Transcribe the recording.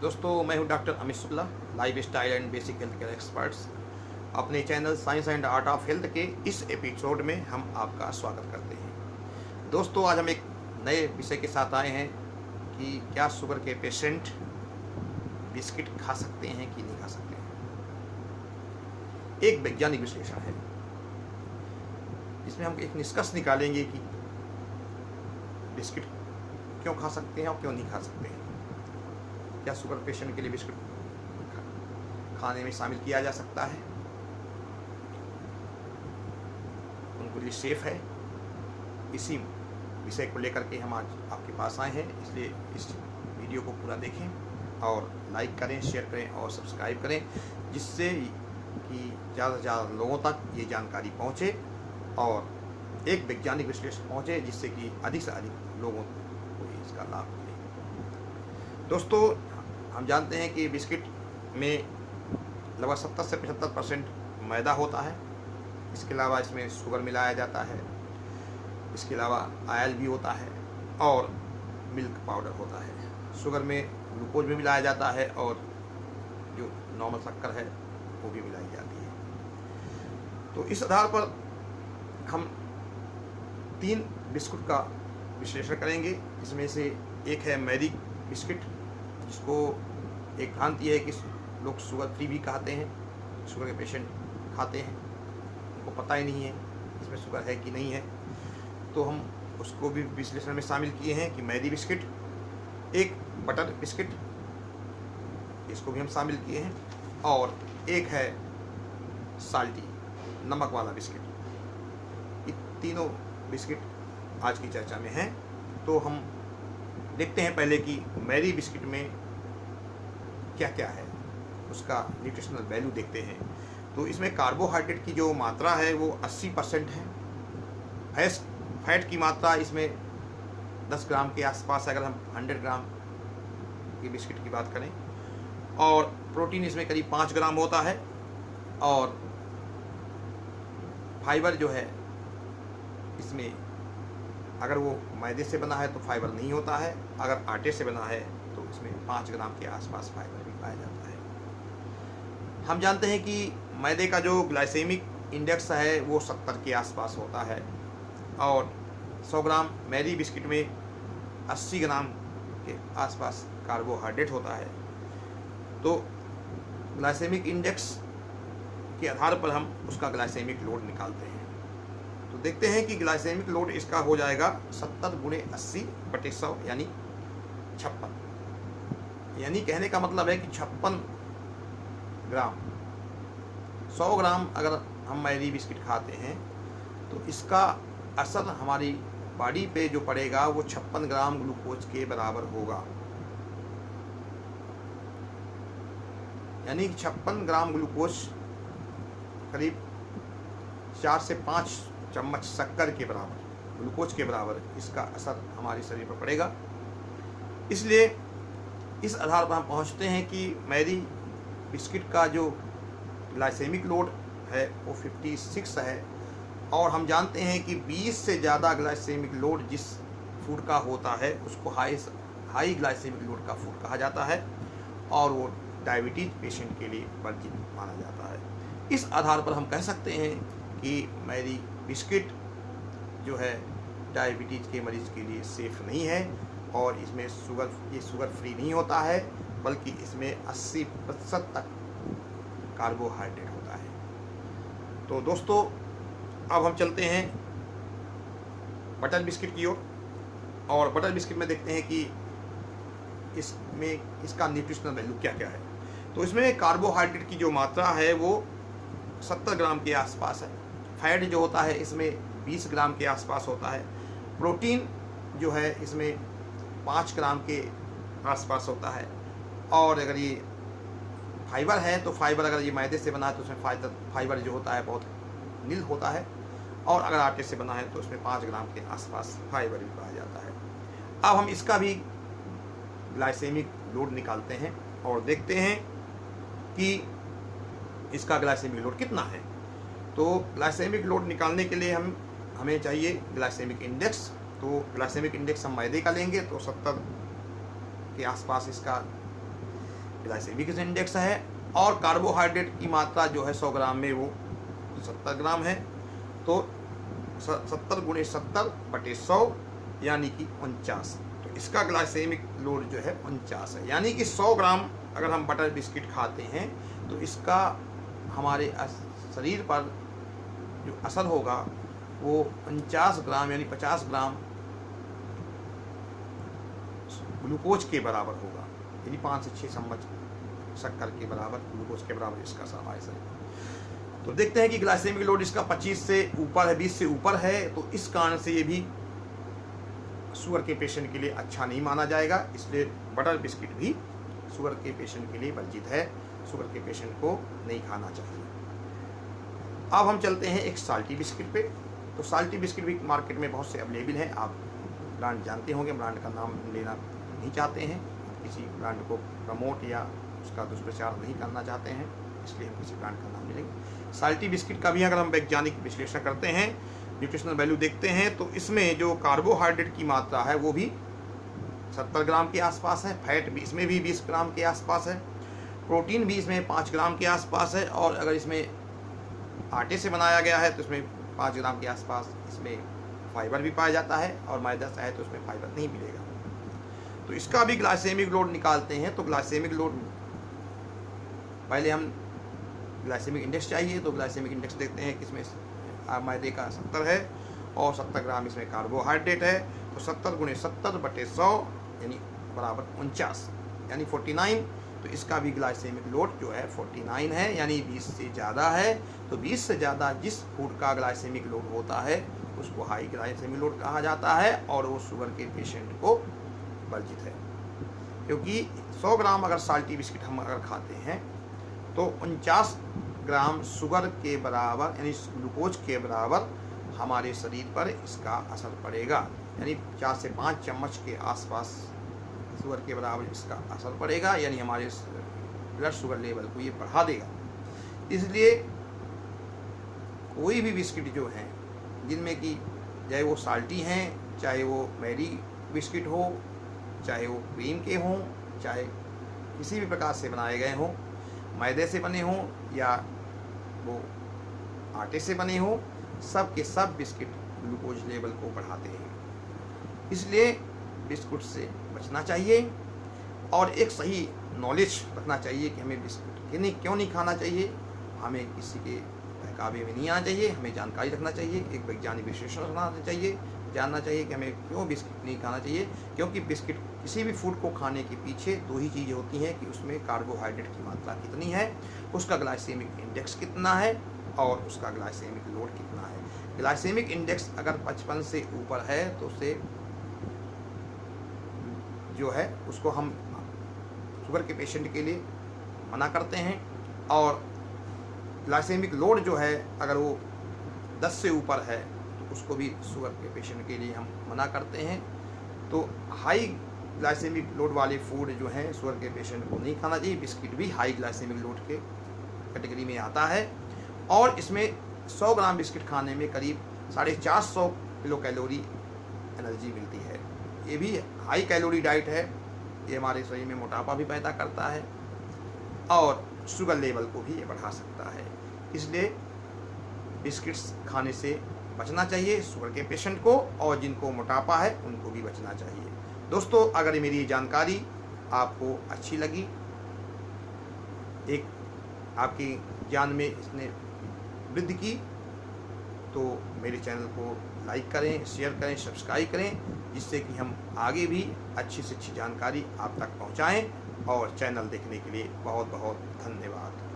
दोस्तों, मैं हूं doctor Amit Shukla, life style and basic health care experts. अपने channel science and art of health के इस एपिसोड में हम आपका स्वागत करते हैं। दोस्तों, आज हम एक नए विषय के साथ आए हैं कि क्या शुगर के पेशेंट बिस्किट खा सकते हैं कि नहीं खा सकते हैं। एक वैज्ञानिक विश्लेषण है, इसमें हम एक निष्कर्ष निकालेंगे कि बिस्किट क्यों खा सकते हैं और क्यों नहीं खा सकते हैं। क्या शुगर पेशेंट के लिए बिस्किट खाने में शामिल किया जा सकता है, उनके लिए सेफ है। इसी विषय को लेकर के हम आज आपके पास आए हैं, इसलिए इस वीडियो को पूरा देखें और लाइक करें, शेयर करें और सब्सक्राइब करें, जिससे कि ज़्यादा से ज़्यादा लोगों तक ये जानकारी पहुँचे और एक वैज्ञानिक विश्लेषण पहुँचे, जिससे कि अधिक से अधिक लोगों को इसका लाभ मिले। दोस्तों, हम जानते हैं कि बिस्किट में लगभग 70 से 75% मैदा होता है। इसके अलावा इसमें शुगर मिलाया जाता है, इसके अलावा ऑयल भी होता है और मिल्क पाउडर होता है। शुगर में ग्लूकोज भी मिलाया जाता है और जो नॉर्मल शक्कर है वो भी मिलाई जाती है। तो इस आधार पर हम 3 बिस्कुट का विश्लेषण करेंगे। इसमें से एक है मैरी बिस्किट, जिसको एक भ्रांति है कि लोग शुगर फ्री भी कहते हैं। शुगर के पेशेंट खाते हैं, उनको पता ही नहीं है इसमें शुगर है कि नहीं है। तो हम उसको भी विश्लेषण में शामिल किए हैं कि मैरी बिस्किट। एक बटर बिस्किट, इसको भी हम शामिल किए हैं। और एक है साल्टी, नमक वाला बिस्किट। ये तीनों बिस्किट आज की चर्चा में हैं। तो हम देखते हैं पहले कि मैरी बिस्किट में क्या क्या है, उसका न्यूट्रिशनल वैल्यू देखते हैं। तो इसमें कार्बोहाइड्रेट की जो मात्रा है वो 80% है। फैट की मात्रा इसमें 10 ग्राम के आसपास है, अगर हम 100 ग्राम की बिस्किट की बात करें। और प्रोटीन इसमें करीब 5 ग्राम होता है। और फाइबर जो है इसमें, अगर वो मैदे से बना है तो फाइबर नहीं होता है, अगर आटे से बना है तो इसमें 5 ग्राम के आसपास फाइबर भी पाया जाता है। हम जानते हैं कि मैदे का जो ग्लाइसेमिक इंडेक्स है वो 70 के आसपास होता है और 100 ग्राम मैरी बिस्किट में 80 ग्राम के आसपास कार्बोहाइड्रेट होता है। तो ग्लाइसेमिक इंडेक्स के आधार पर हम उसका ग्लाइसेमिक लोड निकालते हैं। तो देखते हैं कि ग्लाइसेमिक लोड इसका हो जाएगा 70 × 80/100 यानी 56। यानी कहने का मतलब है कि 56 ग्राम। 100 ग्राम अगर हम मैरी बिस्किट खाते हैं तो इसका असर हमारी बॉडी पे जो पड़ेगा वो 56 ग्राम ग्लूकोज के बराबर होगा। यानी 56 ग्राम ग्लूकोज करीब 4 से 5 चम्मच शक्कर के बराबर, ग्लूकोज के बराबर इसका असर हमारे शरीर पर पड़ेगा। इसलिए इस आधार पर हम पहुंचते हैं कि मैरी बिस्किट का जो ग्लाइसेमिक लोड है वो 56 है। और हम जानते हैं कि 20 से ज़्यादा ग्लाइसेमिक लोड जिस फूड का होता है उसको हाई ग्लाइसेमिक लोड का फूड कहा जाता है और वो डायबिटीज़ पेशेंट के लिए वर्जित माना जाता है। इस आधार पर हम कह सकते हैं कि मैरी बिस्किट जो है डायबिटीज़ के मरीज़ के लिए सेफ़ नहीं है और इसमें ये शुगर फ्री नहीं होता है, बल्कि इसमें 80% तक कार्बोहाइड्रेट होता है। तो दोस्तों, अब हम चलते हैं बटर बिस्किट की ओर। और बटर बिस्किट में देखते हैं कि इसमें इसका न्यूट्रिशनल वैल्यू क्या क्या है। तो इसमें कार्बोहाइड्रेट की जो मात्रा है वो 70 ग्राम के आसपास है। फैट जो होता है इसमें 20 ग्राम के आसपास होता है। प्रोटीन जो है इसमें 5 ग्राम के आसपास होता है। और अगर ये फाइबर है तो फाइबर, अगर ये मैदे से बना है तो उसमें फाइबर जो होता है बहुत नील होता है। और अगर आटे से बना है तो उसमें 5 ग्राम के आसपास फाइबर भी पाया जाता है। अब हम इसका भी ग्लाइसेमिक लोड निकालते हैं और देखते हैं कि इसका ग्लाइसेमिक लोड कितना है। तो ग्लाइसेमिक लोड निकालने के लिए हमें चाहिए ग्लाइसेमिक इंडेक्स। तो ग्लाइसेमिक इंडेक्स हम मैदे का लेंगे तो 70 के आसपास इसका ग्लाइसेमिक इंडेक्स है। और कार्बोहाइड्रेट की मात्रा जो है 100 ग्राम में वो 70 ग्राम है। तो 70 × 70/100 यानी कि 49। तो इसका ग्लाइसेमिक लोड जो है 49 है। यानी कि 100 ग्राम अगर हम बटर बिस्किट खाते हैं तो इसका हमारे शरीर पर जो असर होगा वो 49 ग्राम यानी 50 ग्राम ग्लूकोज के बराबर होगा। यानी 5 से 6 चम्मच शक्कर के बराबर, ग्लूकोज के बराबर इसका समावेश है। तो देखते हैं कि ग्लाइसेमिक लोड इसका 25 से ऊपर है, 20 से ऊपर है। तो इस कारण से ये भी शुगर के पेशेंट के लिए अच्छा नहीं माना जाएगा। इसलिए बटर बिस्किट भी शुगर के पेशेंट के लिए वर्जित है। शुगर के पेशेंट को नहीं खाना चाहिए। अब हम चलते हैं एक साल्टी बिस्किट पे। तो साल्टी बिस्किट भी मार्केट में बहुत से अवेलेबल हैं। आप ब्रांड जानते होंगे, ब्रांड का नाम लेना नहीं चाहते हैं, किसी ब्रांड को प्रमोट या उसका दुष्प्रचार नहीं करना चाहते हैं, इसलिए हम किसी ब्रांड का नाम नहीं लेंगे। साल्टी बिस्किट का भी अगर हम वैज्ञानिक विश्लेषण करते हैं, न्यूट्रिशनल वैल्यू देखते हैं, तो इसमें जो कार्बोहाइड्रेट की मात्रा है वो भी 70 ग्राम के आसपास है। फैट भी इसमें भी 20 ग्राम के आसपास है। प्रोटीन भी इसमें 5 ग्राम के आसपास है। और अगर इसमें आटे से बनाया गया है तो इसमें 5 ग्राम के आसपास इसमें फाइबर भी पाया जाता है। और मैदा से है तो इसमें फाइबर नहीं मिलेगा। तो इसका भी ग्लाइसेमिक लोड निकालते हैं। तो ग्लाइसेमिक लोड पहले हम ग्लाइसेमिक इंडेक्स चाहिए। तो ग्लाइसेमिक इंडेक्स देखते हैं कि इसमें मैदे का 70 है और 70 ग्राम इसमें कार्बोहाइड्रेट है। तो 70 × 70/100 यानी बराबर 49 यानी 49। तो इसका भी ग्लाइसेमिक लोड जो है 49 है, यानी 20 से ज़्यादा है। तो 20 से ज़्यादा जिस फूड का ग्लाइसेमिक लोड होता है उसको हाई ग्लाइसेमिक लोड कहा जाता है और वो शुगर के पेशेंट को वर्जित है। क्योंकि 100 ग्राम अगर साल्टी बिस्किट हम अगर खाते हैं तो 49 ग्राम शुगर के बराबर यानी ग्लूकोज के बराबर हमारे शरीर पर इसका असर पड़ेगा। यानी 4 से 5 चम्मच के आसपास शुगर के बराबर इसका असर पड़ेगा। यानी हमारे ब्लड शुगर लेवल को ये बढ़ा देगा। इसलिए कोई भी बिस्किट जो हैं जिनमें कि चाहे वो साल्टी हैं, चाहे वो मैरी बिस्किट हो, चाहे वो क्रीम के हों, चाहे किसी भी प्रकार से बनाए गए हों, मैदे से बने हों या वो आटे से बने हों, सब के सब बिस्किट ग्लूकोज लेवल को बढ़ाते हैं। इसलिए बिस्कुट से बचना चाहिए और एक सही नॉलेज रखना चाहिए कि हमें बिस्कुट क्यों नहीं खाना चाहिए। हमें किसी के बहकावे में नहीं आना चाहिए। हमें जानकारी रखना चाहिए, एक वैज्ञानिक विश्लेषण रखना चाहिए, जानना चाहिए कि हमें क्यों बिस्किट नहीं खाना चाहिए। क्योंकि बिस्किट किसी भी फूड को खाने के पीछे 2 ही चीज़ें होती हैं कि उसमें कार्बोहाइड्रेट की मात्रा कितनी है, उसका ग्लाइसेमिक इंडेक्स कितना है और उसका ग्लाइसेमिक लोड कितना है। ग्लाइसेमिक इंडेक्स अगर 55 से ऊपर है तो उसे जो है उसको हम शुगर के पेशेंट के लिए मना करते हैं। और ग्लाइसेमिक लोड जो है अगर वो 10 से ऊपर है तो उसको भी शुगर के पेशेंट के लिए हम मना करते हैं। तो हाई ग्लाइसेमिक लोड वाले फूड जो हैं शुगर के पेशेंट को नहीं खाना चाहिए। बिस्किट भी हाई ग्लाइसेमिक लोड के कैटेगरी में आता है। और इसमें 100 ग्राम बिस्किट खाने में करीब 450 किलो कैलोरी एनर्जी मिलती है। ये भी हाई कैलोरी डाइट है। ये हमारे शरीर में मोटापा भी पैदा करता है और शुगर लेवल को भी ये बढ़ा सकता है। इसलिए बिस्किट्स खाने से बचना चाहिए शुगर के पेशेंट को, और जिनको मोटापा है उनको भी बचना चाहिए। दोस्तों, अगर मेरी जानकारी आपको अच्छी लगी, एक आपकी ज्ञान में इसने वृद्धि की, तो मेरे चैनल को लाइक करें, शेयर करें, सब्सक्राइब करें, जिससे कि हम आगे भी अच्छी से अच्छी जानकारी आप तक पहुंचाएं। और चैनल देखने के लिए बहुत बहुत धन्यवाद।